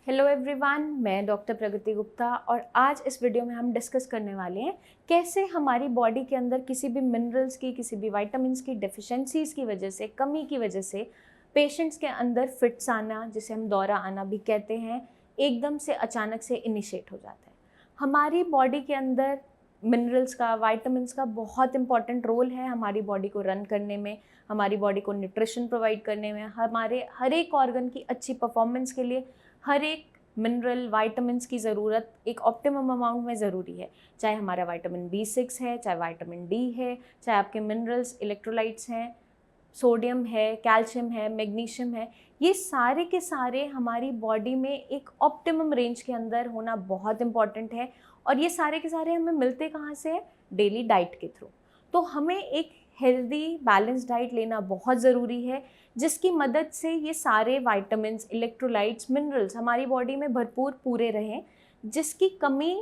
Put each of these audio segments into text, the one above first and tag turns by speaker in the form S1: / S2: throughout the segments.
S1: Hello everyone, मैं doctor प्रगति गुप्ता और आज इस वीडियो में हम डिस्कस करने वाले हैं कैसे हमारी बॉडी के अंदर किसी भी मिनरल्स की, किसी भी विटामिन्स की डेफिशिएंसीज की वजह से, कमी की वजह से पेशेंट्स के अंदर फिट्स आना, जिसे हम दौरा आना भी कहते हैं, एकदम से अचानक से इनिशिएट हो जाता है। हमारी बॉडी के अंदर मिनरल्स का, विटामिन्स का बहुत इंपॉर्टेंट रोल है हमारी बॉडी को रन करने में, हमारी बॉडी को न्यूट्रिशन प्रोवाइड करने में, हमारे हर एक ऑर्गन की अच्छी परफॉर्मेंस के लिए हर एक मिनरल विटामिन्स की ज़रूरत एक ऑप्टिमम अमाउंट में ज़रूरी है। चाहे हमारा विटामिन B6 है, चाहे विटामिन D है, चाहे आपके मिनरल्स इलेक्ट्रोलाइट्स हैं, सोडियम है, कैल्शियम है, मैग्नीशियम है, ये सारे के सारे हमारी बॉडी में एक ऑप्टिमम रेंज के अंदर होना बहुत इम्पॉर्टेंट है। और ये सारे के सारे हमें मिलते कहाँ से है? डेली डाइट के थ्रू। तो हमें एक हेल्दी बैलेंस डाइट लेना बहुत ज़रूरी है, जिसकी मदद से ये सारे विटामिन्स, इलेक्ट्रोलाइट्स, मिनरल्स हमारी बॉडी में भरपूर पूरे रहें, जिसकी कमी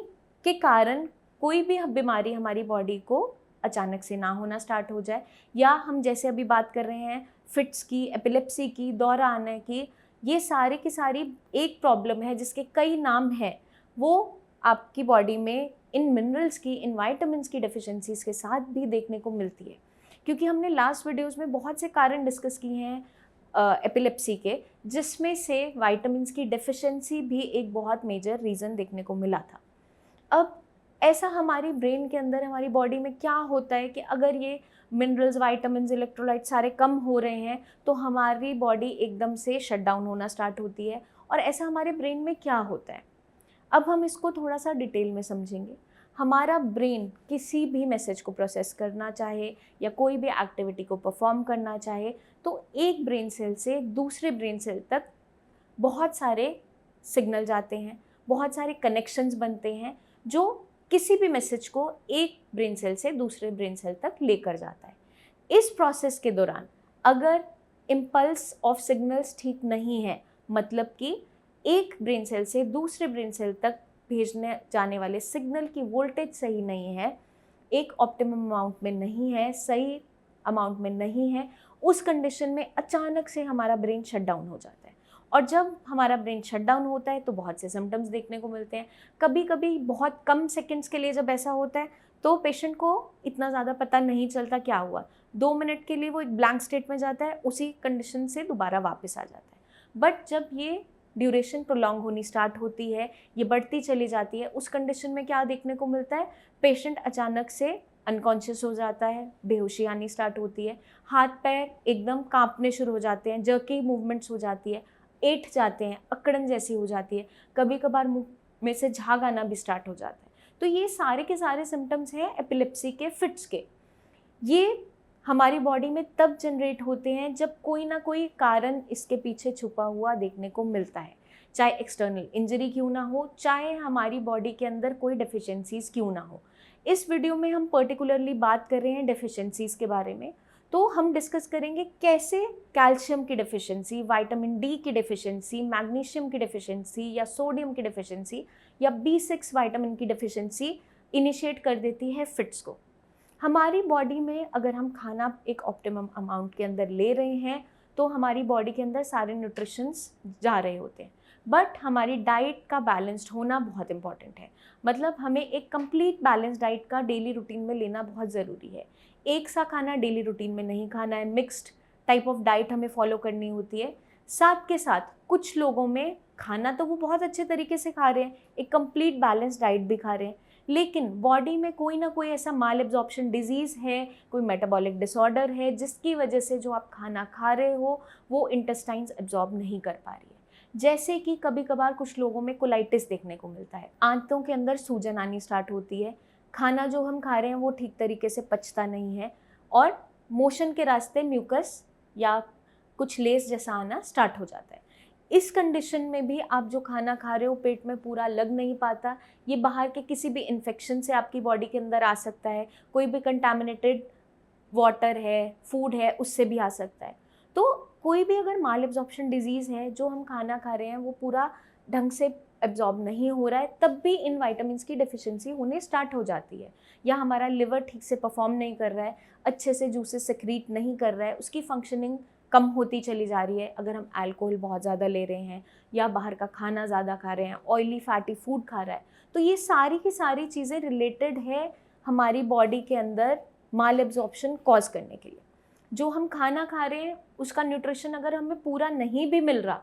S1: के कारण कोई भी बीमारी हमारी बॉडी को अचानक से ना होना स्टार्ट हो जाए। या हम जैसे अभी बात कर रहे हैं फिट्स की, एपिलेप्सी की, दौरा आने की, ये सारी की सारी एक प्रॉब्लम है जिसके कई नाम हैं। वो आपकी बॉडी में इन मिनरल्स की, इन विटामिन्स की डेफिशिएंसीज के साथ भी देखने को मिलती है। क्योंकि हमने लास्ट वीडियोस में बहुत से कारण डिस्कस किए हैं एपिलेप्सी के, जिसमें से विटामिन्स की डेफिशिएंसी भी एक बहुत मेजर रीज़न देखने को मिला था। अब ऐसा हमारी ब्रेन के अंदर, हमारी बॉडी में क्या होता है कि अगर ये मिनरल्स, विटामिन्स, इलेक्ट्रोलाइट्स सारे कम हो रहे हैं तो हमारी बॉडी एकदम से शट डाउन होना स्टार्ट होती है। और ऐसा हमारे ब्रेन में क्या होता है, अब हम इसको थोड़ा सा डिटेल में समझेंगे। हमारा ब्रेन किसी भी मैसेज को प्रोसेस करना चाहे या कोई भी एक्टिविटी को परफॉर्म करना चाहे तो एक ब्रेन सेल से दूसरे ब्रेन सेल तक बहुत सारे सिग्नल जाते हैं, बहुत सारे कनेक्शंस बनते हैं, जो किसी भी मैसेज को एक ब्रेन सेल से दूसरे ब्रेन सेल तक लेकर जाता है। इस प्रोसेस के दौरान अगर इम्पल्स ऑफ सिग्नल्स ठीक नहीं है, मतलब कि एक ब्रेन सेल से दूसरे ब्रेन सेल तक भेजने जाने वाले सिग्नल की वोल्टेज सही नहीं है, एक ऑप्टिमम अमाउंट में नहीं है, सही अमाउंट में नहीं है, उस कंडीशन में अचानक से हमारा ब्रेन शट डाउन हो जाता है। और जब हमारा ब्रेन शट डाउन होता है तो बहुत से सिम्टम्स देखने को मिलते हैं। कभी कभी बहुत कम सेकंड्स के लिए जब ऐसा होता है तो पेशेंट को इतना ज़्यादा पता नहीं चलता क्या हुआ, 2 मिनट के लिए वो एक ब्लैंक स्टेट में जाता है, उसी कंडीशन से दोबारा वापस आ जाता है। बट जब ये ड्यूरेशन प्रोलॉन्ग होनी स्टार्ट होती है, ये बढ़ती चली जाती है, उस कंडीशन में क्या देखने को मिलता है? पेशेंट अचानक से अनकॉन्शियस हो जाता है, बेहोशी आनी स्टार्ट होती है, हाथ पैर एकदम कांपने शुरू हो जाते हैं, जर्की मूवमेंट्स हो जाती है, ऐंठ जाते हैं, अकड़न जैसी हो जाती है, कभी कभार मुंह में से झाग आना भी स्टार्ट हो जाता है। तो ये सारे के सारे सिम्टम्स हैं एपिलेप्सी के, फिट्स के। ये हमारी बॉडी में तब जनरेट होते हैं जब कोई ना कोई कारण इसके पीछे छुपा हुआ देखने को मिलता है, चाहे एक्सटर्नल इंजरी क्यों ना हो, चाहे हमारी बॉडी के अंदर कोई डेफिशिएंसीज क्यों ना हो। इस वीडियो में हम पर्टिकुलरली बात कर रहे हैं डेफिशिएंसीज के बारे में। तो हम डिस्कस करेंगे कैसे कैल्शियम की डेफिशिएंसी, विटामिन D की डेफिशिएंसी, मैग्नीशियम की डेफिशिएंसी या सोडियम की डेफिशिएंसी या B6 विटामिन की डेफिशिएंसी इनिशिएट कर देती है फिट्स को। हमारी बॉडी में अगर हम खाना एक ऑप्टिमम अमाउंट के अंदर ले रहे हैं तो हमारी बॉडी के अंदर सारे न्यूट्रिशंस जा रहे होते हैं, बट हमारी डाइट का बैलेंस्ड होना बहुत इंपॉर्टेंट है। मतलब हमें एक कंप्लीट बैलेंस डाइट का डेली रूटीन में लेना बहुत ज़रूरी है। एक सा खाना डेली रूटीन में नहीं खाना है, मिक्स्ड टाइप ऑफ डाइट हमें फॉलो करनी होती है। साथ के साथ कुछ लोगों में खाना तो वो बहुत अच्छे तरीके से खा रहे हैं, एक कंप्लीट बैलेंस डाइट भी खा रहे हैं, लेकिन बॉडी में कोई ना कोई ऐसा माल एब्जॉर्प्शन डिजीज़ है, कोई मेटाबॉलिक डिसऑर्डर है, जिसकी वजह से जो आप खाना खा रहे हो वो इंटेस्टाइन्स एब्जॉर्ब नहीं कर पा रही है। जैसे कि कभी कभार कुछ लोगों में कोलाइटिस देखने को मिलता है, आंतों के अंदर सूजन आनी स्टार्ट होती है, खाना जो हम खा रहे हैं वो ठीक तरीके से पचता नहीं है और मोशन के रास्ते म्यूकस या कुछ लेस जैसा आना स्टार्ट हो जाता है। इस कंडीशन में भी आप जो खाना खा रहे हो पेट में पूरा लग नहीं पाता, ये बाहर के किसी भी इन्फेक्शन से आपकी बॉडी के अंदर आ सकता है, कोई भी कंटामिनेटेड वाटर है, फूड है, उससे भी आ सकता है। तो कोई भी अगर माल एब्जॉर्प्शन डिजीज़ है, जो हम खाना खा रहे हैं वो पूरा ढंग से एब्जॉर्ब नहीं हो रहा है, तब भी इन विटामिन्स की डेफिशिएंसी होने स्टार्ट हो जाती है। या हमारा लिवर ठीक से परफॉर्म नहीं कर रहा है, अच्छे से जूसेस सेक्रीट नहीं कर रहा है, उसकी फंक्शनिंग कम होती चली जा रही है अगर हम अल्कोहल बहुत ज़्यादा ले रहे हैं या बाहर का खाना ज़्यादा खा रहे हैं, ऑयली फैटी फूड खा रहा है। तो ये सारी की सारी चीज़ें रिलेटेड है हमारी बॉडी के अंदर माल एब्जॉर्प्शन कॉज करने के लिए। जो हम खाना खा रहे हैं उसका न्यूट्रिशन अगर हमें पूरा नहीं भी मिल रहा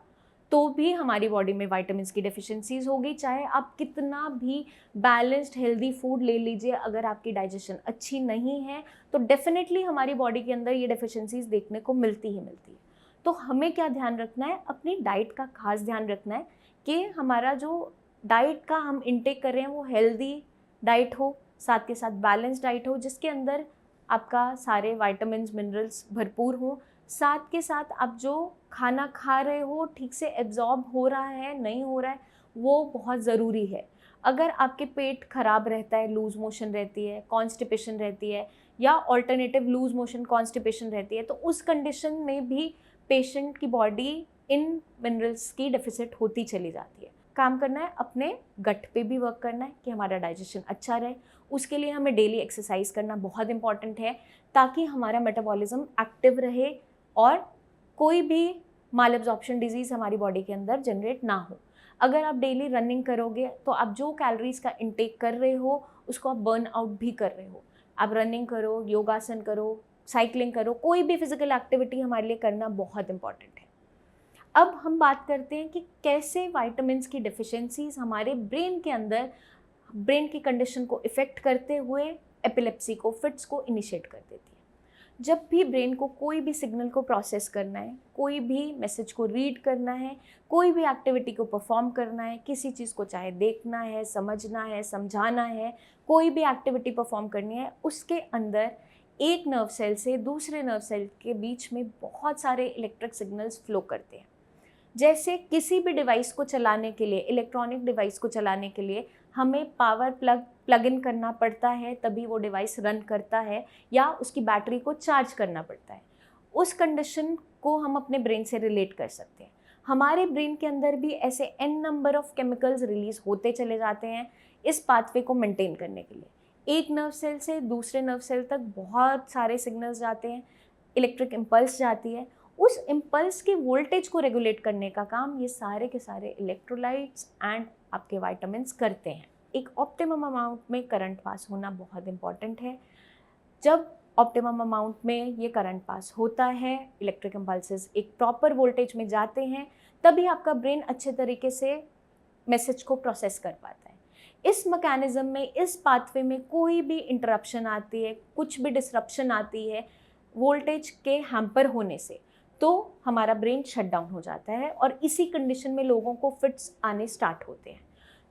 S1: तो भी हमारी बॉडी में विटामिन्स की डेफिशिएंसीज होगी। चाहे आप कितना भी बैलेंस्ड हेल्दी फूड ले लीजिए, अगर आपकी डाइजेशन अच्छी नहीं है तो डेफिनेटली हमारी बॉडी के अंदर ये डेफिशिएंसीज देखने को मिलती ही मिलती है। तो हमें क्या ध्यान रखना है, अपनी डाइट का खास ध्यान रखना है कि हमारा जो डाइट का हम इनटेक कर रहे हैं वो हेल्दी डाइट हो, साथ के साथ बैलेंस्ड डाइट हो जिसके अंदर आपका सारे विटामिन्स मिनरल्स भरपूर हों। साथ के साथ आप जो खाना खा रहे हो ठीक से एब्जॉर्ब हो रहा है नहीं हो रहा है वो बहुत ज़रूरी है। अगर आपके पेट खराब रहता है, लूज़ मोशन रहती है, कॉन्स्टिपेशन रहती है या ऑल्टरनेटिव लूज़ मोशन कॉन्स्टिपेशन रहती है तो उस कंडीशन में भी पेशेंट की बॉडी इन मिनरल्स की डेफिसिट होती चली जाती है। काम करना है, अपने गट पे भी वर्क करना है कि हमारा डाइजेशन अच्छा रहे। उसके लिए हमें डेली एक्सरसाइज करना बहुत इंपॉर्टेंट है ताकि हमारा मेटाबॉलिज्म एक्टिव रहे और कोई भी माल एब्जॉर्प्शन डिजीज़ हमारी बॉडी के अंदर जनरेट ना हो। अगर आप डेली रनिंग करोगे तो आप जो कैलोरीज का इंटेक कर रहे हो उसको आप बर्न आउट भी कर रहे हो। आप रनिंग करो, योगासन करो, साइकिलिंग करो, कोई भी फिजिकल एक्टिविटी हमारे लिए करना बहुत इंपॉर्टेंट है। अब हम बात करते हैं कि कैसे विटामिन्स की डेफिशिएंसीज हमारे ब्रेन के अंदर ब्रेन की कंडीशन को इफ़ेक्ट करते हुए एपिलेप्सी को, फिट्स को इनिशिएट कर देती है। जब भी ब्रेन को कोई भी सिग्नल को प्रोसेस करना है, कोई भी मैसेज को रीड करना है, कोई भी एक्टिविटी को परफॉर्म करना है, किसी चीज़ को चाहे देखना है, समझना है, समझाना है, कोई भी एक्टिविटी परफॉर्म करनी है, उसके अंदर एक नर्व सेल से दूसरे नर्व सेल के बीच में बहुत सारे इलेक्ट्रिक सिग्नल्स फ्लो करते हैं। जैसे किसी भी डिवाइस को चलाने के लिए, इलेक्ट्रॉनिक डिवाइस को चलाने के लिए हमें पावर प्लग इन करना पड़ता है तभी वो डिवाइस रन करता है या उसकी बैटरी को चार्ज करना पड़ता है। उस कंडीशन को हम अपने ब्रेन से रिलेट कर सकते हैं। हमारे ब्रेन के अंदर भी ऐसे n number of chemicals release होते चले जाते हैं इस पाथवे को मेंटेन करने के लिए। एक नर्व सेल से दूसरे नर्व सेल तक बहुत सारे सिग्नल्स जाते हैं, इलेक्ट्रिक इम्पल्स जाती है। उस इम्पल्स की वोल्टेज को रेगुलेट करने का काम ये सारे के सारे इलेक्ट्रोलाइट्स एंड आपके विटामिन्स करते हैं। एक ऑप्टिमम अमाउंट में करंट पास होना बहुत इंपॉर्टेंट है। जब ऑप्टिमम अमाउंट में ये करंट पास होता है, इलेक्ट्रिक इम्पल्सेस एक प्रॉपर वोल्टेज में जाते हैं, तभी आपका ब्रेन अच्छे तरीके से मैसेज को प्रोसेस कर पाता है। इस मैकेनिज्म में, इस पाथवे में कोई भी इंटरप्शन आती है, कुछ भी डिसरप्शन आती है वोल्टेज के हैम्पर होने से, तो हमारा ब्रेन शट डाउन हो जाता है और इसी कंडीशन में लोगों को फिट्स आने स्टार्ट होते हैं।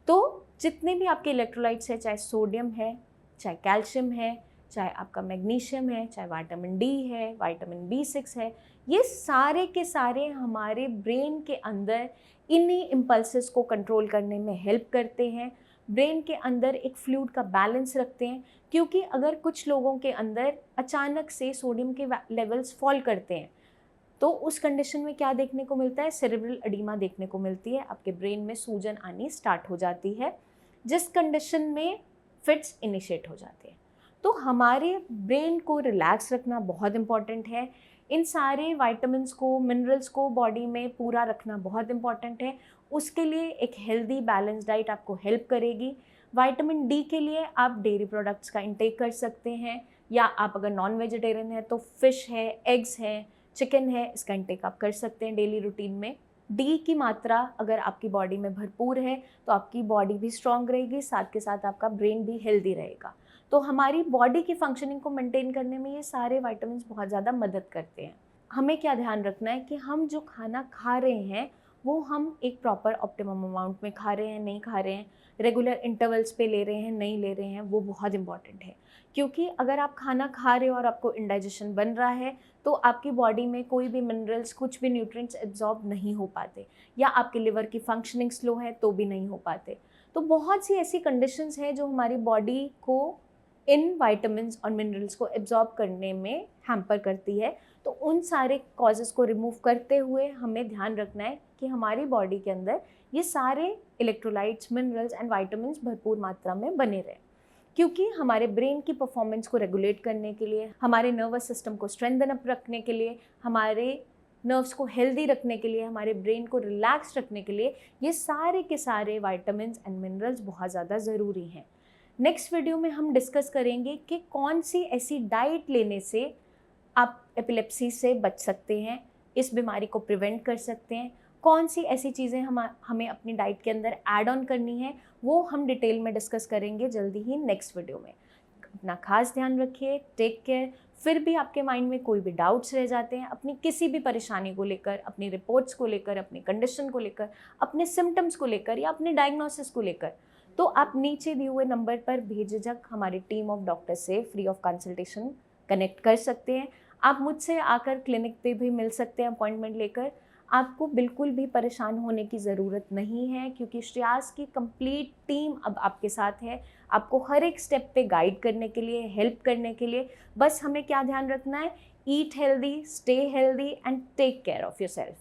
S1: तो जितने भी आपके इलेक्ट्रोलाइट्स हैं, चाहे सोडियम है, चाहे कैल्शियम है, चाहे आपका मैग्नीशियम है, चाहे विटामिन डी है, विटामिन B6 है, ये सारे के सारे हमारे ब्रेन के अंदर इन्हीं इम्पल्सेस को कंट्रोल करने में हेल्प करते हैं, ब्रेन के अंदर एक फ्लूइड का बैलेंस रखते हैं। क्योंकि अगर कुछ लोगों के अंदर अचानक से सोडियम के लेवल्स फॉल करते हैं तो उस कंडीशन में क्या देखने को मिलता है, सेरेब्रल एडिमा देखने को मिलती है, आपके ब्रेन में सूजन आनी स्टार्ट हो जाती है, जिस कंडीशन में फिट्स इनिशिएट हो जाते हैं। तो हमारे ब्रेन को रिलैक्स रखना बहुत इंपॉर्टेंट है। इन सारे विटामिन्स को, मिनरल्स को बॉडी में पूरा रखना बहुत इंपॉर्टेंट है। उसके लिए एक हेल्दी बैलेंस डाइट आपको हेल्प करेगी। विटामिन डी के लिए आप डेयरी प्रोडक्ट्स का इंटेक कर सकते हैं, या आप अगर नॉन वेजिटेरियन है तो फिश है, एग्स है, चिकन है, इसका इंटेक आप कर सकते हैं डेली रूटीन में। डी की मात्रा अगर आपकी बॉडी में भरपूर है तो आपकी बॉडी भी स्ट्रांग रहेगी, साथ के साथ आपका ब्रेन भी हेल्दी रहेगा। तो हमारी बॉडी की फंक्शनिंग को मेंटेन करने में ये सारे विटामिन्स बहुत ज़्यादा मदद करते हैं। हमें क्या ध्यान रखना है कि हम जो खाना खा रहे हैं वो हम एक प्रॉपर ऑप्टिमम अमाउंट में खा रहे हैं, नहीं खा रहे हैं, रेगुलर इंटरवल्स पे ले रहे हैं, नहीं ले रहे हैं, वो बहुत इंपॉर्टेंट है। क्योंकि अगर आप खाना खा रहे हो और आपको इंडाइजेशन बन रहा है तो आपकी बॉडी में कोई भी मिनरल्स, कुछ भी न्यूट्रिएंट्स एब्जॉर्ब नहीं हो पाते, या आपके लिवर की फंक्शनिंग स्लो है तो भी नहीं हो पाते। तो बहुत सी ऐसी कंडीशंस हैं जो हमारी बॉडी को इन विटामिन्स और मिनरल्स को एब्जॉर्ब करने में हैम्पर करती है। तो उन सारे कॉजेज़ को रिमूव करते हुए हमें ध्यान रखना है कि हमारी बॉडी के अंदर ये सारे इलेक्ट्रोलाइट्स, मिनरल्स एंड विटामिन्स भरपूर मात्रा में बने रहें। क्योंकि हमारे ब्रेन की परफॉर्मेंस को रेगुलेट करने के लिए, हमारे नर्वस सिस्टम को स्ट्रेंथन अप रखने के लिए, हमारे नर्व्स को हेल्दी रखने के लिए, हमारे ब्रेन को रिलैक्स रखने के लिए ये सारे के सारे विटामिन्स एंड मिनरल्स बहुत ज़्यादा ज़रूरी हैं। नेक्स्ट वीडियो में हम डिस्कस करेंगे कि कौन सी ऐसी डाइट लेने से आप एपिलेप्सी से बच सकते हैं, इस बीमारी को प्रिवेंट कर सकते हैं, कौन सी ऐसी चीज़ें हमें अपनी डाइट के अंदर ऐड ऑन करनी है, वो हम डिटेल में डिस्कस करेंगे जल्दी ही नेक्स्ट वीडियो में। अपना खास ध्यान रखिए, टेक केयर। फिर भी आपके माइंड में कोई भी डाउट्स रह जाते हैं अपनी किसी भी परेशानी को लेकर, अपनी रिपोर्ट्स को लेकर, अपनी कंडीशन को लेकर, अपने सिम्टम्स को लेकर या अपने डायग्नोसिस को लेकर, तो आप नीचे दिए हुए नंबर पर बेझिझक हमारी टीम ऑफ डॉक्टर से फ्री ऑफ कंसल्टेशन कनेक्ट कर सकते हैं। आप मुझसे आकर क्लिनिक पे भी मिल सकते हैं अपॉइंटमेंट लेकर। आपको बिल्कुल भी परेशान होने की ज़रूरत नहीं है, क्योंकि श्रेयास की कंप्लीट टीम अब आपके साथ है, आपको हर एक स्टेप पे गाइड करने के लिए, हेल्प करने के लिए। बस हमें क्या ध्यान रखना है, eat healthy, stay healthy and take care of yourself.